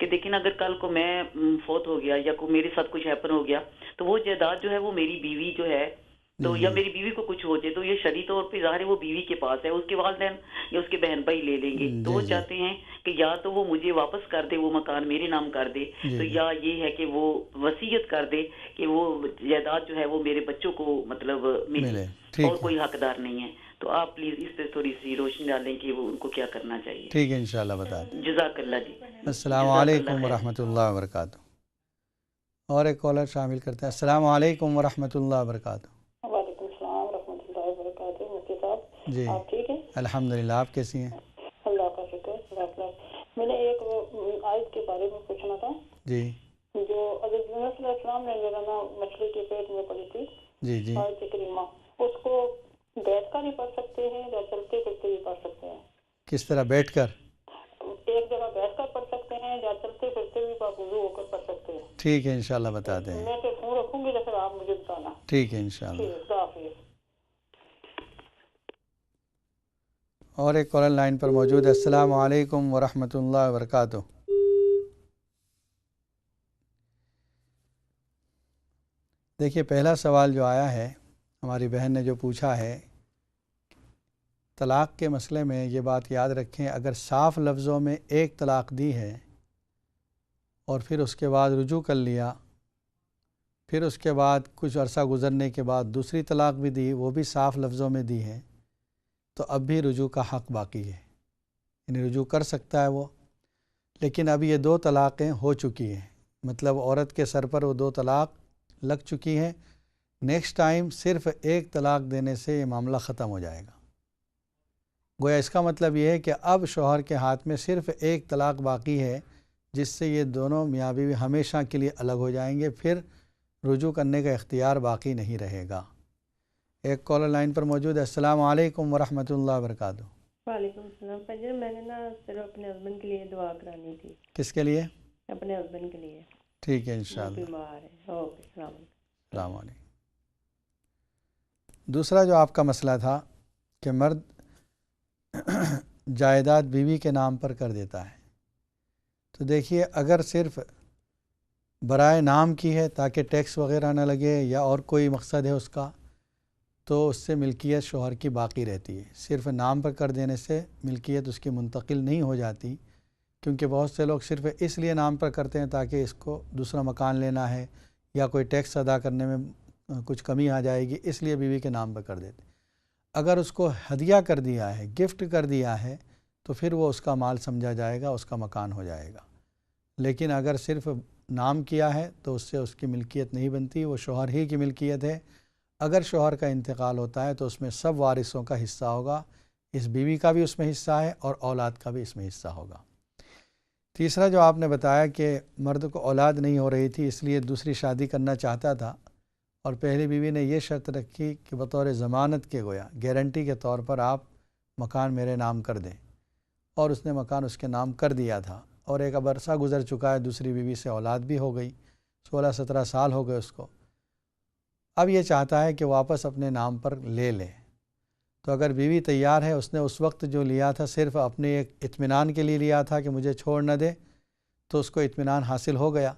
کہ دیکھیں اگر کل کو میں فوت ہو گیا یا کوئی میرے ساتھ کچھ ہیپن ہو گیا تو وہ جائیداد جو ہے وہ میری بیوی جو ہے تو یا میری بیوی کو کچھ ہو جائے تو یہ شرعی طور پہ ظاہر ہے وہ بیوی کے پاس ہے، اس کے والدین یا اس کے بہن بھائی لے لیں گے، تو وہ چاہتے ہیں کہ یا تو وہ مجھے واپس کر دے، وہ مکان میرے نام کر دے، تو یا یہ ہے کہ وہ وصیت کر دے کہ وہ جائیداد جو ہے وہ میرے بچوں کو مطلب ملے اور کوئی حقدار نہیں ہے۔ تو آپ پلیز اس پہ تھوڑی سی روشنی ڈالیں کہ وہ ان کو کیا کرنا چاہیے۔ ٹھیک ہے انشاءاللہ بتا دیں۔ جزاک اللہ جی۔ السلام علیکم ورحمۃ اللہ وبرکاتہ۔ اور ایک کالر شامل کرتے ہیں۔ السلام علیکم ورحمۃ اللہ وبرکاتہ۔ وعلیکم السلام ورحمۃ اللہ وبرکاتہ۔ مفتی صاحب جی آپ ٹھیک ہیں؟ الحمدللہ، آپ کیسی ہیں؟ اللہ کا شکر۔ میں نے ایک آیت کے بارے میں پوچھنا تھا جی جو حضرت یونس علیہ السلام نے میرا مچھلی کے پیٹ میں پڑی تھی، جی جی آیت کریمہ، اس کو بیٹھ کر ہی پڑھ سکتے ہیں یا چلتے پھرتے بھی پڑھ سکتے ہیں؟ کس طرح بیٹھ کر؟ ایک جگہ بیٹھ کر پڑھ سکتے ہیں یا چلتے پھرتے بھی وضو ہو کر پڑھ سکتے ہیں؟ ٹھیک ہے انشاءاللہ بتا دیں۔ میں تو فون رکھوں گی تو پھر آپ مجھے بتانا۔ ٹھیک ہے انشاءاللہ۔ ٹھیک، خدا حافظ۔ اور ایک کالر لائن پر موجود ہے۔ السلام علیکم ورحمۃ اللہ وبرکاتہ۔ دیکھیے پہلا سوال جو آیا ہے ہماری بہن نے جو پوچھا ہے، طلاق کے مسئلے میں یہ بات یاد رکھیں، اگر صاف لفظوں میں ایک طلاق دی ہے اور پھر اس کے بعد رجوع کر لیا، پھر اس کے بعد کچھ عرصہ گزرنے کے بعد دوسری طلاق بھی دی، وہ بھی صاف لفظوں میں دی ہے، تو اب بھی رجوع کا حق باقی ہے، یعنی رجوع کر سکتا ہے وہ۔ لیکن اب یہ 2 طلاقیں ہو چکی ہیں، مطلب عورت کے سر پر وہ 2 طلاق لگ چکی ہیں، نیکسٹ ٹائم صرف ایک طلاق دینے سے یہ معاملہ ختم ہو جائے گا۔ گویا اس کا مطلب یہ ہے کہ اب شوہر کے ہاتھ میں صرف ایک طلاق باقی ہے، جس سے یہ دونوں میاں بیوی ہمیشہ کے لیے الگ ہو جائیں گے، پھر رجوع کرنے کا اختیار باقی نہیں رہے گا۔ ایک کالر لائن پر موجود ہے۔ السلام علیکم ورحمۃ اللہ وبرکاتہ۔ وعلیکم السلام۔ پنجر میں نے صرف اپنے ہسبینڈ کے لیے دعا کرانی تھی۔ کس کے لیے؟ اپنے ہسبینڈ کے لیے۔ ٹھیک ہے انشاءاللہ۔ بیمار ہے۔ اوکے، السلام علیکم۔ السلام علیکم۔ دوسرا جو آپ کا مسئلہ تھا کہ مرد جائیداد بیوی کے نام پر کر دیتا ہے، تو دیکھیے اگر صرف برائے نام کی ہے تاکہ ٹیکس وغیرہ نہ لگے یا اور کوئی مقصد ہے اس کا، تو اس سے ملکیت شوہر کی باقی رہتی ہے۔ صرف نام پر کر دینے سے ملکیت اس کی منتقل نہیں ہو جاتی، کیونکہ بہت سے لوگ صرف اس لیے نام پر کرتے ہیں تاکہ اس کو دوسرا مکان لینا ہے یا کوئی ٹیکس ادا کرنے میں کچھ کمی آ جائے گی، اس لیے بیوی کے نام پر کر دیتے۔ اگر اس کو ہدیہ کر دیا ہے، گفٹ کر دیا ہے، تو پھر وہ اس کا مال سمجھا جائے گا، اس کا مکان ہو جائے گا۔ لیکن اگر صرف نام کیا ہے تو اس سے اس کی ملکیت نہیں بنتی، وہ شوہر ہی کی ملکیت ہے۔ اگر شوہر کا انتقال ہوتا ہے تو اس میں سب وارثوں کا حصہ ہوگا، اس بیوی کا بھی اس میں حصہ ہے اور اولاد کا بھی اس میں حصہ ہوگا۔ تیسرا جو آپ نے بتایا کہ مرد کو اولاد نہیں ہو رہی تھی اس لیے دوسری شادی کرنا چاہتا تھا، اور پہلی بیوی نے یہ شرط رکھی کہ بطور ضمانت کے گویا گارنٹی کے طور پر آپ مکان میرے نام کر دیں، اور اس نے مکان اس کے نام کر دیا تھا، اور ایک اب عرصہ گزر چکا ہے، دوسری بیوی سے اولاد بھی ہو گئی، 16-17 سال ہو گئے اس کو، اب یہ چاہتا ہے کہ واپس اپنے نام پر لے لے۔ تو اگر بیوی تیار ہے، اس نے اس وقت جو لیا تھا صرف اپنے ایک اطمینان کے لیے لیا تھا کہ مجھے چھوڑ نہ دے، تو اس کو اطمینان حاصل ہو گیا،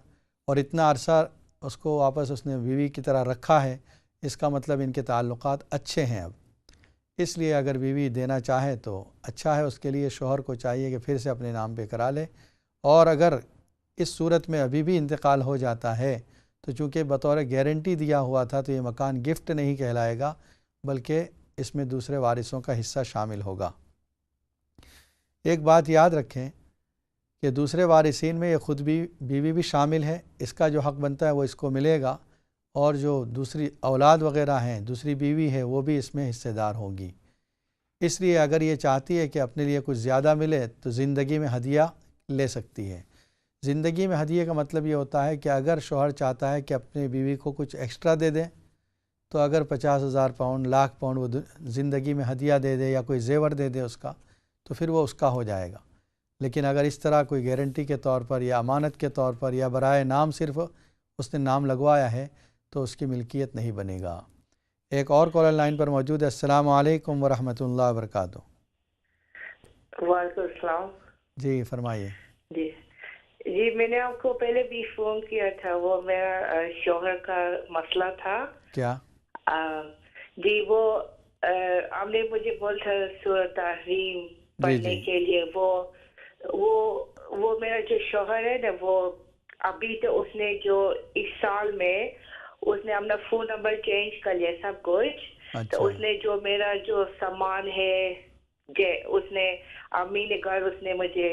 اور اتنا عرصہ اس کو واپس اس نے بیوی کی طرح رکھا ہے، اس کا مطلب ان کے تعلقات اچھے ہیں اب۔ اس لیے اگر بیوی دینا چاہے تو اچھا ہے، اس کے لیے شوہر کو چاہیے کہ پھر سے اپنے نام پہ کرا لے، اور اگر اس صورت میں ابھی بھی انتقال ہو جاتا ہے تو چونکہ بطور گارنٹی دیا ہوا تھا تو یہ مکان گفٹ نہیں کہلائے گا، بلکہ اس میں دوسرے وارثوں کا حصہ شامل ہوگا۔ ایک بات یاد رکھیں کہ دوسرے وارثین میں یہ خود بھی بیوی بھی شامل ہے، اس کا جو حق بنتا ہے وہ اس کو ملے گا، اور جو دوسری اولاد وغیرہ ہیں، دوسری بیوی ہے، وہ بھی اس میں حصے دار ہوگی۔ اس لیے اگر یہ چاہتی ہے کہ اپنے لیے کچھ زیادہ ملے تو زندگی میں ہدیہ لے سکتی ہے۔ زندگی میں ہدیے کا مطلب یہ ہوتا ہے کہ اگر شوہر چاہتا ہے کہ اپنے بیوی کو کچھ ایکسٹرا دے دے، تو اگر 50,000 پاؤنڈ، لاکھ پاؤنڈ وہ زندگی میں ہدیہ دے دے یا کوئی زیور دے دے اس کا، تو پھر وہ اس کا ہو جائے گا۔ لیکن اگر اس طرح کوئی گارنٹی کے طور پر یا امانت کے طور پر یا برائے نام صرف اس نے نام لگوایا ہے تو اس کی ملکیت نہیں بنے گا۔ ایک اور کالر لائن پر موجود ہے۔ السلام علیکم ورحمۃ اللہ وبرکاتہ۔ وعلیکم السلام۔ جی فرمائیے۔ جی جی میں نے آپ کو پہلے بھی فون کیا تھا، وہ میرا شوہر کا مسئلہ تھا. کیا؟ جی وہ آپ نے مجھے بولا تھا سورہ تحریم پڑھنے کے لیے. وہ میرا جو شوہر ہے نا، وہ ابھی تو اس نے جو اس سال میں اس نے اپنا فون نمبر چینج کر لیا سب کچھ. تو اس نے جو میرا جو سامان ہے اس نے امی نے گھر اس نے مجھے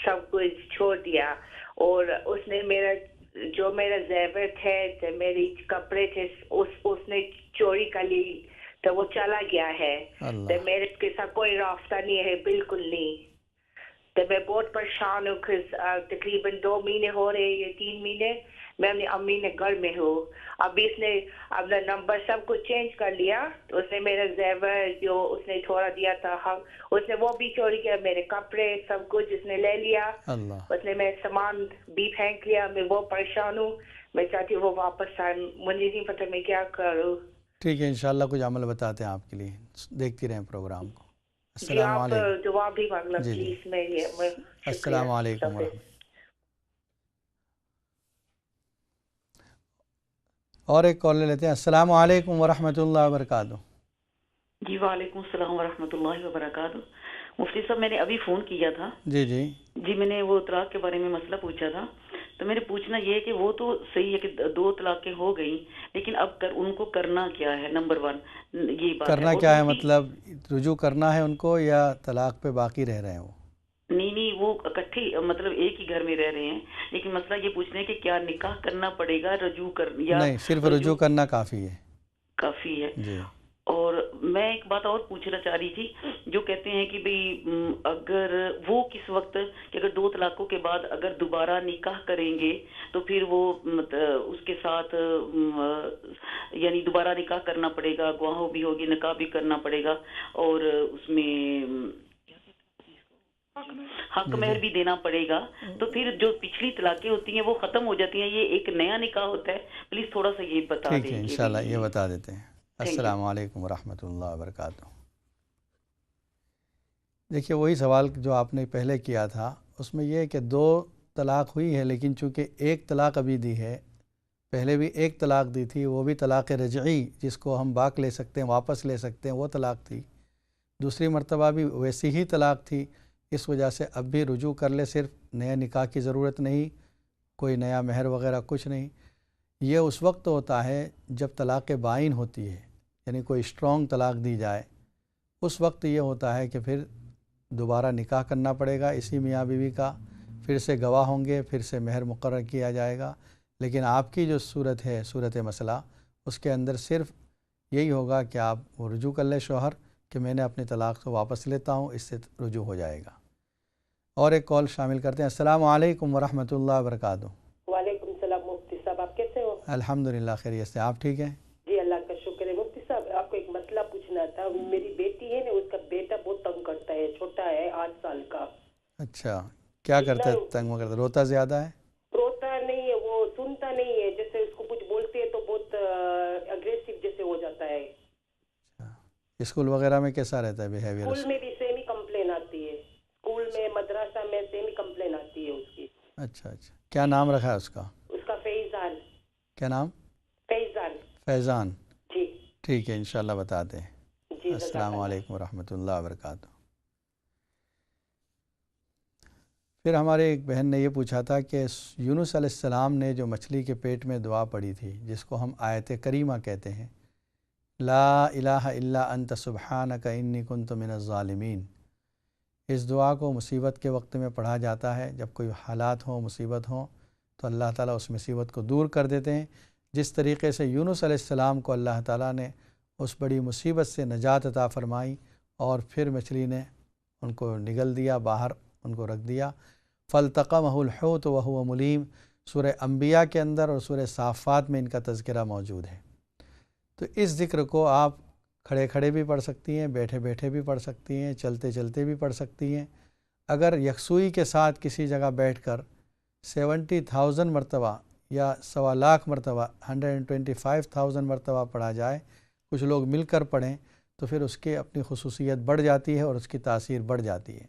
سب کچھ چھوڑ دیا. اور اس نے میرا زیور تھے، میری کپڑے تھے، اس نے چوری کر لی. تو وہ چلا گیا ہے. تو میرے کے ساتھ کوئی رابطہ نہیں ہے، بالکل نہیں. تو میں بہت پریشان ہوں. تقریباً 2 مہینے ہو رہے یا 3 مہینے میں اپنی امی نے گھر میں ہوں. ابھی اس نے اپنا نمبر سب کچھ چینج کر لیا. اس نے میرا زیور جو اس نے تھوڑا دیا تھا اس نے وہ بھی چوری کیا. میرے کپڑے سب کچھ اس نے لے لیا. اس نے میرے سامان بھی پھینک لیا. میں وہ پریشان ہوں. میں چاہتی ہوں وہ واپس آئے. مجھے نہیں پتہ میں کیا کروں. ٹھیک ہے، انشاءاللہ کچھ عمل بتاتے ہیں آپ کے لیے. دیکھتی رہیں پروگرام کو. السلام علیکم. جی جواب بھی مانگنا پلیز. السلام علیکم ورحمۃ. اور ایک کال لے لیتے ہیں. السلام علیکم ورحمۃ اللہ وبرکاتہ. جی وعلیکم السلام ورحمۃ اللہ وبرکاتہ. مفتی صاحب میں نے ابھی فون کیا تھا. جی میں نے وہ طلاق کے بارے میں مسئلہ پوچھا تھا. تو میرے پوچھنا یہ ہے کہ وہ تو صحیح ہے کہ 2 طلاقیں ہو گئیں، لیکن اب ان کو کرنا کیا ہے؟ نمبر 1 یہ بات کرنا کیا ہے، مطلب رجوع کرنا ہے ان کو یا طلاق پہ باقی رہ رہے ہیں وہ؟ نہیں وہ اکٹھے مطلب ایک ہی گھر میں رہ رہے ہیں، لیکن مسئلہ یہ پوچھنا ہے کہ کیا نکاح کرنا پڑے گا رجوع یا نہیں، صرف رجوع کرنا کافی ہے. کافی ہے. جی. اور میں ایک بات اور پوچھنا چاہ رہی تھی، جو کہتے ہیں کہ بھئی اگر وہ کس وقت کہ اگر 2 طلاقوں کے بعد اگر دوبارہ نکاح کریں گے تو پھر وہ اس کے ساتھ یعنی دوبارہ نکاح کرنا پڑے گا، گواہوں بھی ہوگی، نکاح بھی کرنا پڑے گا، اور اس میں حق مہر بھی دینا پڑے گا. تو پھر جو پچھلی طلاقیں ہوتی ہیں وہ ختم ہو جاتی ہیں، یہ ایک نیا نکاح ہوتا ہے. پلیز تھوڑا سا یہ بتا دیں. ٹھیک ہے انشاءاللہ یہ بتا دیتے ہیں. السلام علیکم ورحمۃ اللہ وبرکاتہ. دیکھیے وہی سوال جو آپ نے پہلے کیا تھا، اس میں یہ ہے کہ 2 طلاق ہوئی ہے، لیکن چونکہ 1 طلاق ابھی دی ہے، پہلے بھی 1 طلاق دی تھی، وہ بھی طلاق رجعی جس کو ہم باق لے سکتے ہیں، واپس لے سکتے ہیں، وہ طلاق تھی. دوسری مرتبہ بھی ویسی ہی طلاق تھی. اس وجہ سے اب بھی رجوع کر لے، صرف نئے نکاح کی ضرورت نہیں، کوئی نیا مہر وغیرہ کچھ نہیں. یہ اس وقت ہوتا ہے جب طلاق بائن ہوتی ہے، یعنی کوئی اسٹرانگ طلاق دی جائے. اس وقت یہ ہوتا ہے کہ پھر دوبارہ نکاح کرنا پڑے گا اسی میاں بیوی کا، پھر سے گواہ ہوں گے، پھر سے مہر مقرر کیا جائے گا. لیکن آپ کی جو صورت ہے، صورت مسئلہ، اس کے اندر صرف یہی ہوگا کہ آپ رجوع کر لیں شوہر کہ میں نے اپنی طلاق کو واپس لیتا ہوں، اس سے رجوع ہو جائے گا. اور ایک کال شامل کرتے ہیں. السلام علیکم ورحمۃ اللہ وبرکاتہ. وعلیکم السلام مفتی صاحب، آپ کیسے ہو؟ الحمدللہ خیریت سے. آپ ٹھیک ہیں؟ جی اللہ کا شکر ہے. مفتی صاحب آپ کو ایک مسئلہ پوچھنا تھا. میری بیٹی ہے نا، اس کا بیٹا بہت تنگ کرتا ہے، چھوٹا ہے 8 سال کا. اچھا، کیا کرتا ہے تنگ کرتا ہے؟ روتا زیادہ ہے؟ روتا نہیں ہے، وہ سنتا نہیں ہے. جیسے اس کو کچھ بولتے ہیں تو بہت اگریسو جیسے ہو جاتا ہے. اسکول وغیرہ میں کیسا رہتا ہے بیہیویئر؟ اسکول میں بھی سیم ہی کمپلین آتی ہے، اسکول میں مدرسہ میں سیم ہی کمپلین آتی ہے اس کی. اچھا، کیا نام رکھا ہے اس کا؟ اس کا فیضان. کیا نام؟ فیضان. فیضان. جی ٹھیک ہے انشاءاللہ بتاتے ہیں. جی. السلام علیکم ورحمۃ اللہ وبرکاتہ. پھر ہمارے ایک بہن نے یہ پوچھا تھا کہ یونس علیہ السلام نے جو مچھلی کے پیٹ میں دعا پڑھی تھی، جس کو ہم آیت کریمہ کہتے ہیں، لا الہ الا انت سبحانک انی کنت من الظالمین، اس دعا کو مصیبت کے وقت میں پڑھا جاتا ہے. جب کوئی حالات ہوں، مصیبت ہوں، تو اللہ تعالیٰ اس مصیبت کو دور کر دیتے ہیں. جس طریقے سے یونس علیہ السلام کو اللہ تعالیٰ نے اس بڑی مصیبت سے نجات عطا فرمائی اور پھر مچھلی نے ان کو نگل دیا، باہر ان کو رکھ دیا. فَالْتَقَمَهُ الْحُوتُ وَهُوَ مُلِيمٌ، سورہ انبیاء کے اندر اور سورہ صافات میں ان کا تذکرہ موجود ہے. تو اس ذکر کو آپ کھڑے کھڑے بھی پڑھ سکتی ہیں، بیٹھے بیٹھے بھی پڑھ سکتی ہیں، چلتے چلتے بھی پڑھ سکتی ہیں. اگر یکسوئی کے ساتھ کسی جگہ بیٹھ کر 70,000 مرتبہ یا 1,00,000 مرتبہ 125,000 مرتبہ پڑھا جائے، کچھ لوگ مل کر پڑھیں، تو پھر اس کی اپنی خصوصیت بڑھ جاتی ہے اور اس کی تاثیر بڑھ جاتی ہے.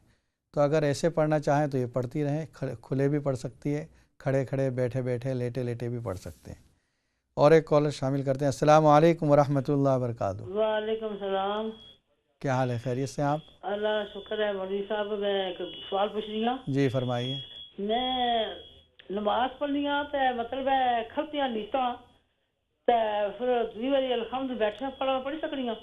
تو اگر ایسے پڑھنا چاہیں تو یہ پڑھتی رہیں، کھلے بھی پڑھ سکتی ہے، کھڑے کھڑے، بیٹھے بیٹھے، لیٹے لیٹے بھی پڑھ سکتے ہیں۔ اور ایک کالر شامل کرتے ہیں۔ السلام علیکم ورحمۃ اللہ وبرکاتہ۔ وعلیکم السلام۔ کیا حال ہے؟ خیریت سے آپ؟ اللہ شکر ہے مولوی صاحب، میں ایک سوال پوچھ رہی ہوں۔ جی فرمائیے۔ میں نماز پڑھنی ہوں تے مطلب ہے کھلتیاں نیتاں تے پھر دوی واری الحمد بیٹھے پڑھ سکنی ہوں؟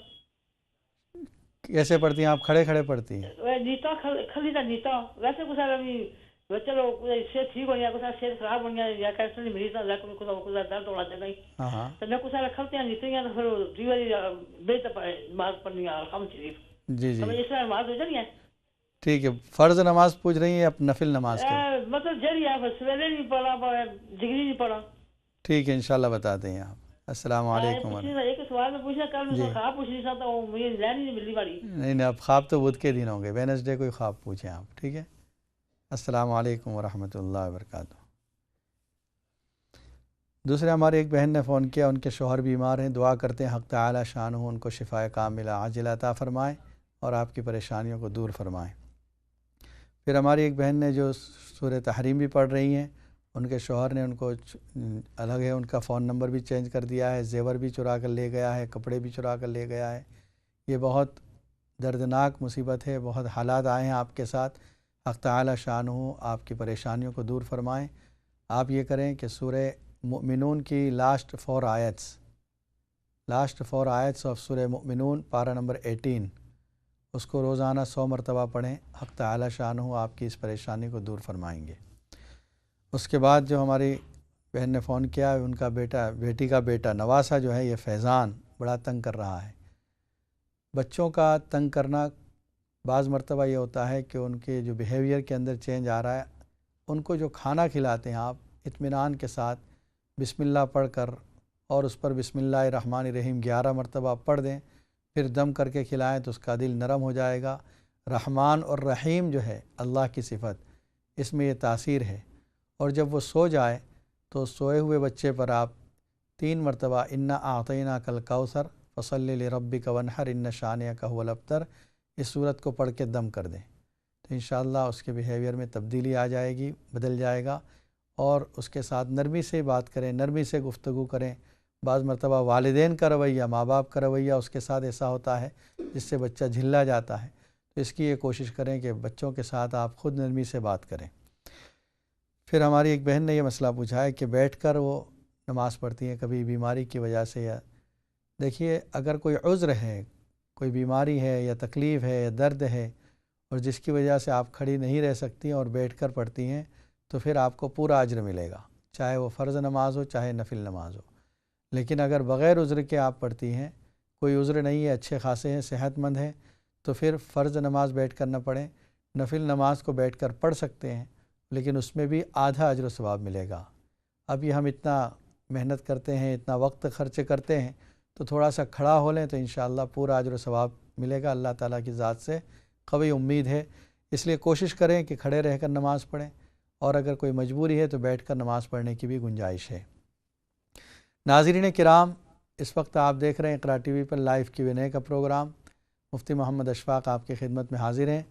کیسے پڑھتی ہیں آپ؟ کھڑے کھڑے پڑھتی ہیں؟ نیتا کھلی تا نیتا ویسے کچھ بھی چلو صحت ٹھیک ہونی ہے، کچھ صحت خراب ہونی ہے یا کیسے نہیں مریض ہے، کچھ درد ہونا چاہیے تو میں کچھ کھلتیاں نیتی ہیں تو پھر دوی واری بہتر نماز پڑھنی ہے الحمد شریف۔ جی جی اس طرح نماز ہو جانی ہے؟ ٹھیک ہے۔ فرض نماز پوچھ رہی ہیں یا نفل نماز کے؟ مطلب جڑی ہے سویرے نہیں پڑھا، جگری نہیں پڑھا۔ ٹھیک ہے انشاءاللہ بتاتے ہیں آپ۔ السلام علیکم۔ ایک سوال میں پوچھنا، کل میں خواب پوچھنی تھا تو مجھے لین نہیں ملنے والی۔ نہیں اب خواب تو بدھ کے دن ہوں گے، وینسڈے کوئی خواب پوچھیں آپ، ٹھیک ہے۔ السلام علیکم ورحمۃ اللہ وبرکاتہ۔ دوسرے ہماری ایک بہن نے فون کیا، ان کے شوہر بیمار ہیں، دعا کرتے ہیں حق تعالی شانہ ان کو شفاء کاملہ عاجلہ عطا فرمائے اور آپ کی پریشانیوں کو دور فرمائیں۔ پھر ہماری ایک بہن نے جو سورہ تحریم بھی پڑھ رہی ہیں، ان کے شوہر نے ان کو الگ ہے، ان کا فون نمبر بھی چینج کر دیا ہے، زیور بھی چرا کر لے گیا ہے، کپڑے بھی چرا کر لے گیا ہے۔ یہ بہت دردناک مصیبت ہے، بہت حالات آئے ہیں آپ کے ساتھ۔ حق تعالی شانہ آپ کی پریشانیوں کو دور فرمائیں۔ آپ یہ کریں کہ سورہ مؤمنون کی لاسٹ 4 آیتس آف سورہ مؤمنون پارہ نمبر 18 اس کو روزانہ 100 مرتبہ پڑھیں، حق تعالی شانہ آپ کی اس پریشانی کو دور فرمائیں گے۔ اس کے بعد جو ہماری بہن نے فون کیا، ان کا بیٹی کا بیٹا نواسہ جو ہے، یہ فیضان بڑا تنگ کر رہا ہے۔ بچوں کا تنگ کرنا بعض مرتبہ یہ ہوتا ہے کہ ان کے جو بیہیویئر کے اندر چینج آ رہا ہے، ان کو جو کھانا کھلاتے ہیں آپ اطمینان کے ساتھ بسم اللہ پڑھ کر اور اس پر بسم اللہ الرحمن الرحیم 11 مرتبہ پڑھ دیں، پھر دم کر کے کھلائیں تو اس کا دل نرم ہو جائے گا۔ رحمان اور رحیم جو ہے اللہ کی صفت، اس میں یہ تاثیر ہے۔ اور جب وہ سو جائے تو سوئے ہوئے بچے پر آپ 3 مرتبہ انا اعطیناک الکوثر فصلی لربک وانحر ان شانئک هو الابتر اس صورت کو پڑھ کے دم کر دیں تو انشاءاللہ اس کے بیہیویئر میں تبدیلی آ جائے گی، بدل جائے گا۔ اور اس کے ساتھ نرمی سے بات کریں، نرمی سے گفتگو کریں۔ بعض مرتبہ والدین کا رویہ، ماں باپ کا رویہ اس کے ساتھ ایسا ہوتا ہے جس سے بچہ جھلا جاتا ہے، تو اس کی یہ کوشش کریں کہ بچوں کے ساتھ آپ خود نرمی سے بات کریں۔ پھر ہماری ایک بہن نے یہ مسئلہ پوچھا ہے کہ بیٹھ کر وہ نماز پڑھتی ہیں کبھی بیماری کی وجہ سے، یا دیکھیے اگر کوئی عذر ہے، کوئی بیماری ہے یا تکلیف ہے یا درد ہے اور جس کی وجہ سے آپ کھڑی نہیں رہ سکتی اور بیٹھ کر پڑھتی ہیں تو پھر آپ کو پورا اجر ملے گا، چاہے وہ فرض نماز ہو چاہے نفل نماز ہو۔ لیکن اگر بغیر عذر کے آپ پڑھتی ہیں، کوئی عذر نہیں ہے، اچھے خاصے ہیں، صحت مند ہیں، تو پھر فرض نماز بیٹھ کر نہ پڑھیں، نفل نماز کو بیٹھ کر پڑھ سکتے ہیں، لیکن اس میں بھی آدھا اجر و ثواب ملے گا۔ اب یہ ہم اتنا محنت کرتے ہیں، اتنا وقت خرچ کرتے ہیں، تو تھوڑا سا کھڑا ہو لیں تو انشاءاللہ پورا اجر و ثواب ملے گا، اللہ تعالیٰ کی ذات سے قوی امید ہے۔ اس لیے کوشش کریں کہ کھڑے رہ کر نماز پڑھیں، اور اگر کوئی مجبوری ہے تو بیٹھ کر نماز پڑھنے کی بھی گنجائش ہے۔ ناظرین کرام، اس وقت آپ دیکھ رہے ہیں اقرا ٹی وی پر لائیو Q&A کا پروگرام۔ مفتی محمد اشفاق آپ کی خدمت میں حاضر ہیں،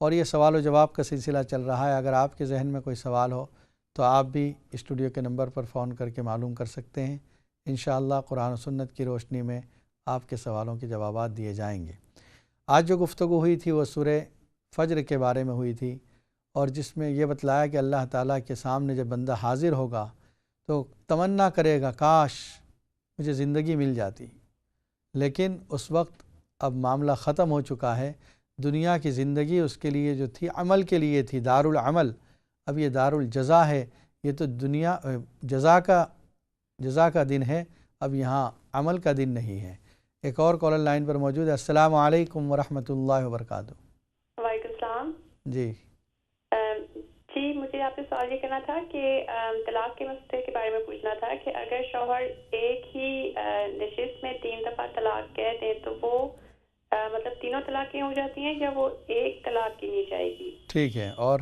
اور یہ سوال و جواب کا سلسلہ چل رہا ہے۔ اگر آپ کے ذہن میں کوئی سوال ہو تو آپ بھی اسٹوڈیو کے نمبر پر فون کر کے معلوم کر سکتے ہیں، انشاءاللہ قرآن و سنت کی روشنی میں آپ کے سوالوں کے جوابات دیے جائیں گے۔ آج جو گفتگو ہوئی تھی وہ سورہ فجر کے بارے میں ہوئی تھی، اور جس میں یہ بتلایا کہ اللہ تعالیٰ کے سامنے جب بندہ حاضر ہوگا تو تمنا کرے گا کاش مجھے زندگی مل جاتی، لیکن اس وقت اب معاملہ ختم ہو چکا ہے۔ دنیا کی زندگی اس کے لیے جو تھی عمل کے لیے تھی، دار العمل، اب یہ دار الجزا ہے۔ یہ تو دنیا جزا کا دن ہے، اب یہاں عمل کا دن نہیں ہے۔ ایک اور کالر لائن پر موجود ہے۔ السلام علیکم ورحمۃ اللہ وبرکاتہ۔ وعلیکم السلام۔ جی جی، مجھے آپ سے سوال یہ کرنا تھا کہ طلاق کے مسئلے کے بارے میں پوچھنا تھا کہ اگر شوہر ایک ہی نشست میں 3 دفعہ طلاق کہہ دیں تو وہ مطلب تینوں طلاقیں ہو جاتی ہیں یا وہ ایک طلاق کی نہیں جائے گی؟ ٹھیک ہے، اور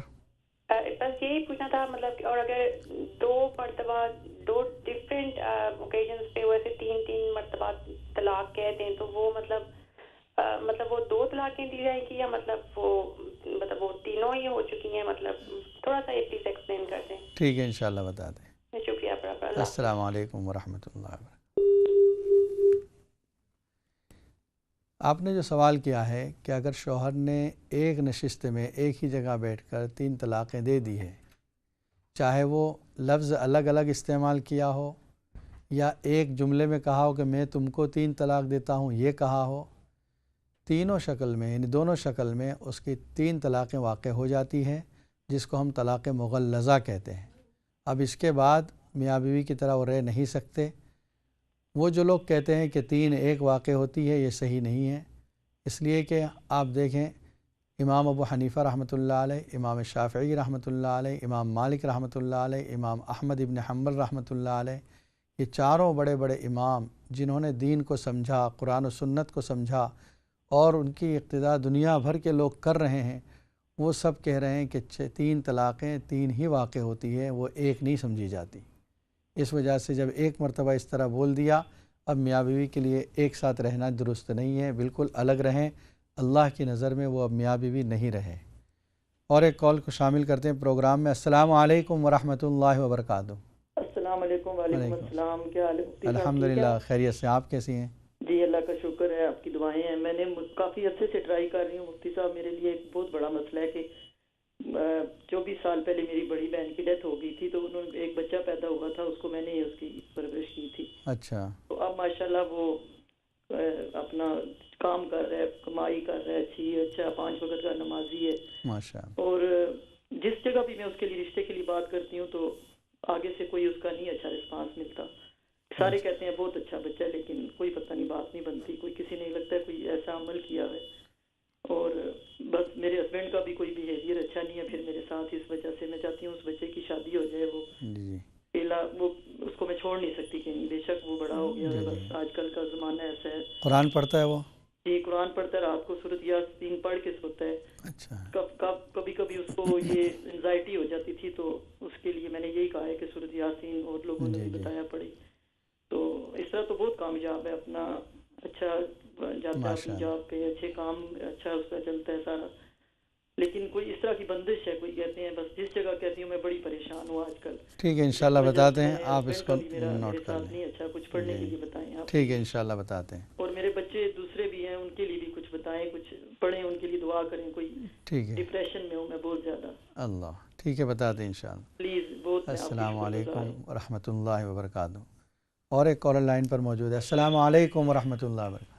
بس یہی پوچھنا تھا، مطلب اور اگر 2 مرتبہ 2 ڈفرینٹ اوکیزنس پہ ویسے 3 مرتبہ طلاق کہہ دیں تو وہ مطلب وہ 2 طلاقیں دی جائیں گی یا مطلب وہ مطلب وہ تینوں ہی ہو چکی ہیں، مطلب تھوڑا سا یہ پلیز ایکسپلین کر دیں. ٹھیک ہے انشاءاللہ بتا دیں. شکریہ برابر. السلام علیکم ورحمۃ اللہ وبرکاتہ. آپ نے جو سوال کیا ہے کہ اگر شوہر نے ایک نشست میں ایک ہی جگہ بیٹھ کر 3 طلاقیں دے دی ہے، چاہے وہ لفظ الگ الگ استعمال کیا ہو یا ایک جملے میں کہا ہو کہ میں تم کو 3 طلاق دیتا ہوں یہ کہا ہو، تینوں شکل میں یعنی دونوں شکل میں اس کی 3 طلاقیں واقع ہو جاتی ہیں، جس کو ہم طلاق مغلظہ کہتے ہیں. اب اس کے بعد میاں بیوی کی طرح وہ رہ نہیں سکتے. وہ جو لوگ کہتے ہیں کہ 3 ایک واقع ہوتی ہے، یہ صحیح نہیں ہے. اس لیے کہ آپ دیکھیں امام ابو حنیفہ رحمۃ اللہ علیہ، امام شافعی رحمۃ اللہ علیہ، امام مالک رحمۃ اللہ علیہ، امام احمد ابن حنبل رحمۃ اللہ علیہ، یہ چاروں بڑے بڑے امام جنہوں نے دین کو سمجھا، قرآن و سنت کو سمجھا اور ان کی اقتداء دنیا بھر کے لوگ کر رہے ہیں، وہ سب کہہ رہے ہیں کہ 3 طلاقیں 3 ہی واقع ہوتی ہے، وہ ایک نہیں سمجھی جاتی. اس وجہ سے جب ایک مرتبہ اس طرح بول دیا، اب میاں بیوی کے لیے ایک ساتھ رہنا درست نہیں ہے، بالکل الگ رہیں. اللہ کی نظر میں وہ اب میاں بیوی نہیں رہے. اور ایک کال کو شامل کرتے ہیں پروگرام میں. السلام علیکم ورحمۃ اللہ وبرکاتہ. السلام علیکم. وعلیکم السلام. کیا حال ہے؟ الحمدللہ خیریت سے. آپ کیسی ہیں؟ جی اللہ کا شکر ہے، آپ کی دعائیں ہیں. میں نے کافی عرصے سے ٹرائی کر رہی ہوں مفتی صاحب. میرے لیے ایک بہت بڑا مسئلہ ہے کہ 24 سال پہلے میری بڑی بہن کی ڈیتھ ہو گئی تھی، تو انہوں نے ایک بچہ پیدا ہوا تھا، اس کو میں نے اس کی پرورش کی تھی. اچھا. تو اب ماشاءاللہ وہ اپنا کام کر رہا ہے، کمائی کر رہا ہے، اچھا 5 وقت کا نمازی ہے ماشاءاللہ. اور جس جگہ بھی میں اس کے لیے رشتے کے لیے بات کرتی ہوں تو آگے سے کوئی اس کا نہیں اچھا رسپانس ملتا. سارے کہتے ہیں بہت اچھا بچہ ہے، لیکن کوئی پتہ نہیں بات نہیں بنتی. کوئی کسی نہیں لگتا ہے کوئی ایسا عمل کیا ہے. اور بس میرے ہسبینڈ کا بھی کوئی بیہیویئر اچھا نہیں ہے پھر میرے ساتھ. اس وجہ سے میں چاہتی ہوں اس بچے کی شادی ہو جائے. وہ وہ اس کو میں چھوڑ نہیں سکتی کہیں، بے شک وہ بڑا ہو گیا ہے. بس آج کل کا زمانہ ایسا ہے. قرآن پڑھتا ہے وہ؟ جی قرآن پڑھتا ہے، رات کو سورۃ یاسین پڑھ کے سوتا ہے. اچھا. کبھی کبھی اس کو یہ انزائٹی ہو جاتی تھی تو اس کے لیے میں نے یہی کہا ہے کہ سورۃ یاسین اور لوگوں نے بھی بتایا پڑھی. تو اس طرح تو بہت کامیاب ہے، اپنا اچھا جاتا ہے اپنی جاب پہ، اچھے کام اچھا اس کا چلتا ہے سارا. لیکن کوئی اس طرح کی بندش ہے، کوئی کہتے ہیں بس جس جگہ کہتی ہوں میں بڑی پریشان ہوں آج کل. ٹھیک ہے انشاءاللہ بتاتے ہیں، آپ اس کو نوٹ کر لیں. نہیں اچھا کچھ پڑھنے کے لیے بتائیں آپ. ٹھیک ہے انشاءاللہ بتاتے ہیں. اور میرے بچے دوسرے بھی ہیں، ان کے لیے بھی کچھ بتائیں، کچھ پڑھیں، ان کے لیے دعا کریں. کوئی ٹھیک ہے، ڈپریشن میں ہوں میں بہت زیادہ. اللہ ٹھیک ہے بتاتے ہیں انشاءاللہ. پلیز بہت. السلام علیکم ورحمۃ اللہ وبرکاتہ. اور ایک کالر لائن پر موجود ہے. السلام علیکم ورحمۃ اللہ وبرکاتہ.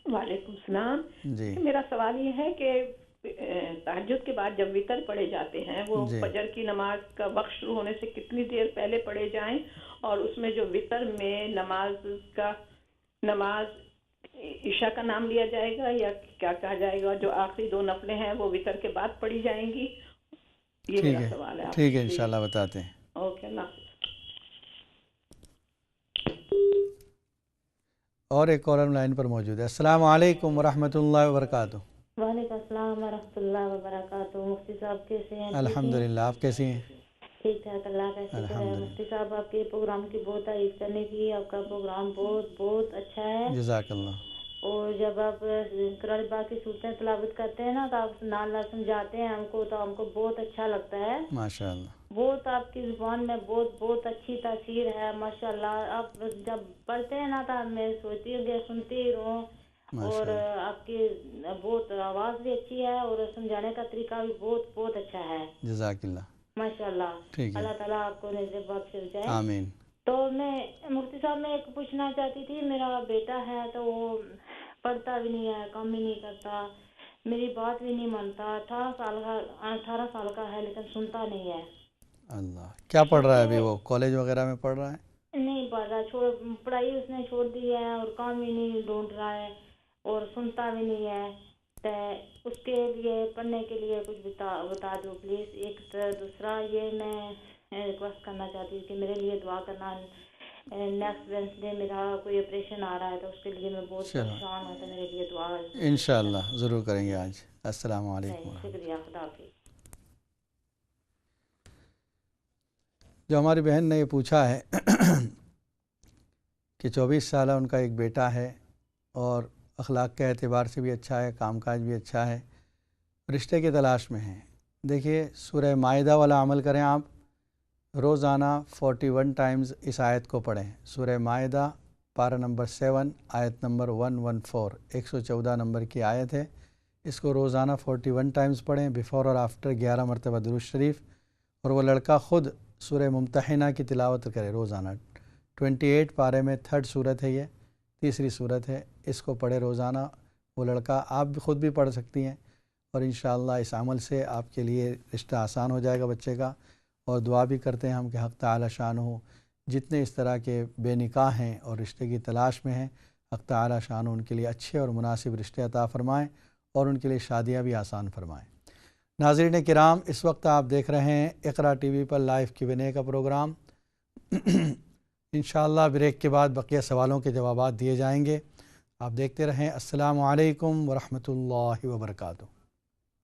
وعلیکم السلام. جی میرا سوال یہ ہے کہ تہجد کے بعد جب وتر پڑھے جاتے ہیں وہ فجر کی نماز کا وقت شروع ہونے سے کتنی دیر پہلے پڑھے جائیں، اور اس میں جو وتر میں نماز عشاء کا نام لیا جائے گا یا کیا کہا جائے گا؟ جو آخری 2 نفلیں ہیں وہ وتر کے بعد پڑھی جائیں گی. یہ میرا سوال ہے. ٹھیک ہے انشاءاللہ بتاتے ہیں. اوکے اللہ. اور ایک کالر لائن پر موجود ہے. السلام علیکم ورحمۃ اللہ وبرکاتہ. وعلیکم السلام ورحمۃ اللہ وبرکاتہ. مفتی صاحب کیسے ہیں؟ الحمدللہ. آپ کیسی ہیں؟ ٹھیک ٹھاک اللہ کا شکر ہے. مفتی صاحب آپ کے پروگرام کی بہت تعریف کرنے کی. آپ کا پروگرام بہت بہت اچھا ہے. جزاک اللہ. اور جب آپ قرآن پاک کی صورتیں تلاوت کرتے ہیں نا تو آپ نال سمجھاتے ہیں ہم کو، تو ہم کو بہت اچھا لگتا ہے. ماشاءاللہ. بہت آپ کی زبان میں بہت بہت اچھی تاثیر ہے ماشاءاللہ. آپ جب پڑھتے ہیں نا تو میں سوچتی ہوں کہ سنتی رہوں. اور آپ کی بہت آواز بھی اچھی ہے اور سمجھانے کا طریقہ بھی بہت بہت اچھا ہے. جزاک اللہ. ماشاءاللہ. اللہ تعالیٰ آپ کو نجات بخش جائے. آمین. تو میں مفتی صاحب میں ایک پوچھنا چاہتی تھی. میرا بیٹا ہے تو وہ پڑھتا بھی نہیں ہے، کام بھی نہیں کرتا، میری بات بھی نہیں مانتا. 18 سال کا ہے لیکن سنتا نہیں ہے. اللہ. کیا پڑھ رہا ہے ابھی؟ وہ کالج وغیرہ میں پڑھ رہا ہے؟ نہیں پڑھ رہا، پڑھائی اس نے چھوڑ دی ہے اور کام بھی نہیں ڈھونڈ رہا ہے اور سنتا بھی نہیں ہے. تو اس کے لیے پڑھنے کے لیے کچھ بتا دو پلیز. ایک دوسرا یہ میں ریکویسٹ کرنا چاہتی ہوں کہ میرے لیے دعا کرنا. نیکسٹ وینسڈے میرا کوئی آپریشن آ رہا ہے تو اس کے لیے میں بہت پریشان ہوں، تو میرے لیے دعا انشاءاللہ ضرور کریں گے آج. السلام علیکم. شکریہ. خدا حافظ. جو ہماری بہن نے یہ پوچھا ہے کہ 24 سالہ ان کا ایک بیٹا ہے اور اخلاق کے اعتبار سے بھی اچھا ہے، کام کاج بھی اچھا ہے، رشتے کی تلاش میں ہیں، دیکھیے سورہ مائدہ والا عمل کریں آپ، روزانہ 41 ٹائمز اس آیت کو پڑھیں۔ سورہ مائدہ پارہ نمبر 7 آیت نمبر 114، 114 نمبر کی آیت ہے، اس کو روزانہ 41 ٹائمز پڑھیں، بیفور اور آفٹر 11 مرتبہ درود شریف، اور وہ لڑکا خود سورہ ممتحنہ کی تلاوت کرے روزانہ۔ 28 پارے میں 3rd صورت ہے، یہ تیسری صورت ہے، اس کو پڑھے روزانہ وہ لڑکا، آپ بھی خود بھی پڑھ سکتی ہیں، اور انشاءاللہ اس عمل سے آپ کے لیے رشتہ آسان ہو جائے گا بچے کا۔ اور دعا بھی کرتے ہیں ہم کہ حق تعالی شانہ جتنے اس طرح کے بے نکاح ہیں اور رشتے کی تلاش میں ہیں، حق تعالی شانہ ان کے لیے اچھے اور مناسب رشتے عطا فرمائیں اور ان کے لیے شادیاں بھی آسان فرمائیں۔ ناظرین کرام، اس وقت آپ دیکھ رہے ہیں اقرا ٹی وی پر لائیو Q&A کا پروگرام۔ انشاءاللہ بریک کے بعد بقیہ سوالوں کے جوابات دیے جائیں گے، آپ دیکھتے رہیں۔ السلام علیکم ورحمۃ اللہ وبرکاتہ۔